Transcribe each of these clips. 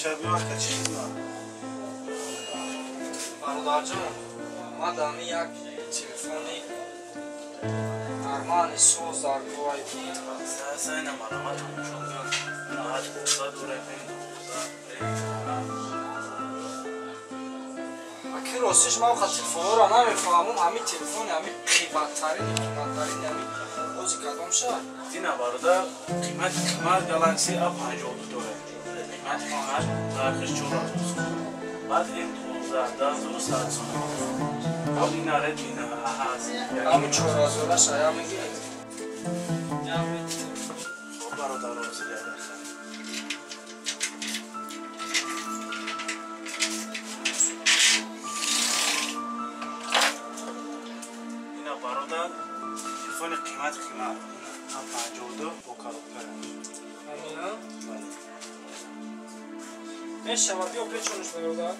شبیه که چیز نه برادر جان ما دامی یک تلفنی ارمان سوز در گوای ساینا مرامت چون راحت بودا دوره اکی راستش ما خط تلفن را نمیفهمم همین تلفن همین قیمت‌ترین همین روزی کدام شد دینا برادر قیمت گالاکسی A52 دوره قیمت آخرش 4000 بعد این 12000 ساعت سونه اون این رد دینا همین 4000 شاید میگیرید خب برادر روزی دیگر برادر تلفن قیمت A52 با کاروبار همین میشه ما بیا پیچونش برادر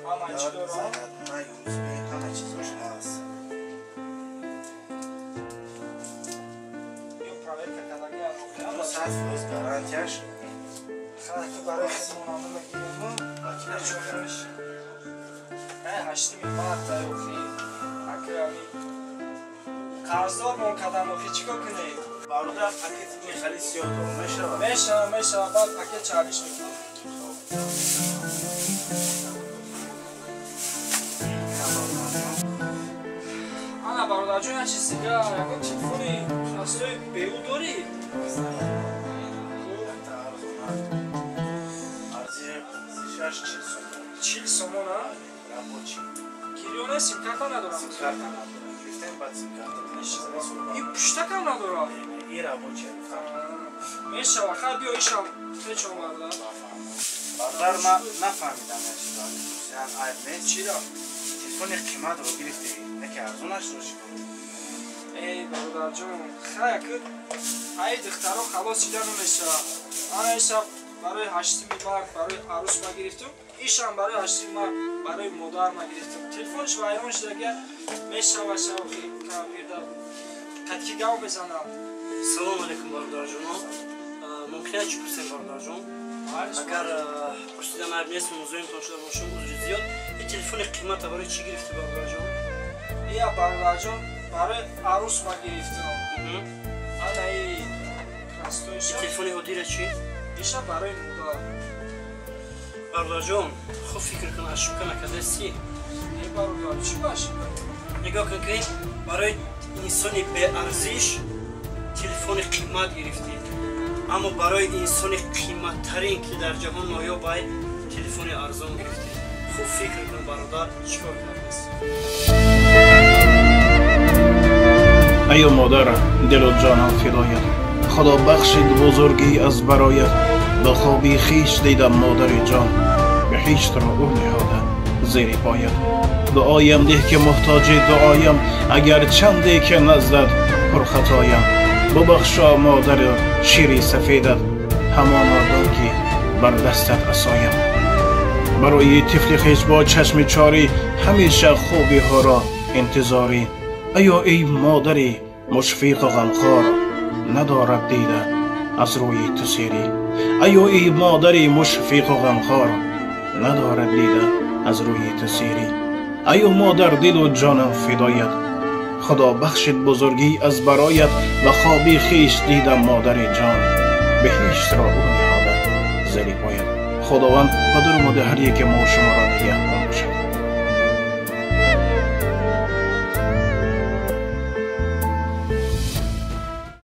همه چی دارم نه USB همه چیزش هست بیا پراویت کدامی اما ساعت فروز گارانتیش خیلی برای خودمون میگیم ماکینه چونش هشتی می‌برد تایوخی اکرامی قرضدار من کدام اوخی چیکار کنید برادر پاکت میخری 32 میشه بعد پاکت 40 میکنم انا برادر جون یه چیز دیگه یکم تلفنی خاصی بیو داری ارزی 40 سومون ها گیریونه سیم کارت ندارم این پشتا کم نداره این رابطه میشه خیلی بیا ایشم پیچ آمده برادر ما نفهمیدم چی را؟ تلفن قیمت رو گرفتی نکه ارزونش رو چی کنی؟ ای برادر جون خیلی که ای دخترها خلاص ایده نمیشه آن ایشم برای هشتی مرد برای عروس ما گرفتم ایشم برای هشتی مرد برای مادر ما گرفتم تلفنش ویران شده اگر میشه و شوخی کامپیوتر کتکی گاو بزنم سلام علیکم برادر جون ممکنه چی پرسیم برادر جون اگر پرسیدن نیست موضوعیم شده باشم عذر زیاد این تلفن قیمت برای چی گرفتی برادر جون یا برادر جون برای عروس ما گرفتم انا ای راستویش تلفن هدیره چی ایشا برای مادر برادر جون خوب فکر کن اشکا نکرده سی ای برادر چی باشه نگاه کن که برای انسانی به ارزش تلفن قیمت گرفتی اما برای انسان قیمت ترین که در جهان نایاب است تلفن ارزان گرفتی خوب فکر کن برادر چیکار کرده است ای مادر دل و جانم فدایت خدا بخشید بزرگی از برایت به خوابی خیش دیدم مادر جان به هیچ را او نهاده زیر پایت دعایم ده که محتاج دعایم اگر چندی که نزدت پر خطایم ببخشا مادر شیری سفیدت همانا داکی بر دستت عصایم برای طفل خیش با چشم چاری همیشه خوبی ها را انتظاری ایا ای مادری مشفیق و غمخوار ندارد دیده از روی تو سیری ایا ای مادری مشفیق و غمخوار ندارد دیده از روی تو سیری ایا مادر دل و جانم فدایت خدا بخشید بزرگی از برایت و خوابی خیش دیدم مادر جان به هیچ را او نهاده زیر پایت خداوند قدر و مده هر یک ما شما را نگهبان باشد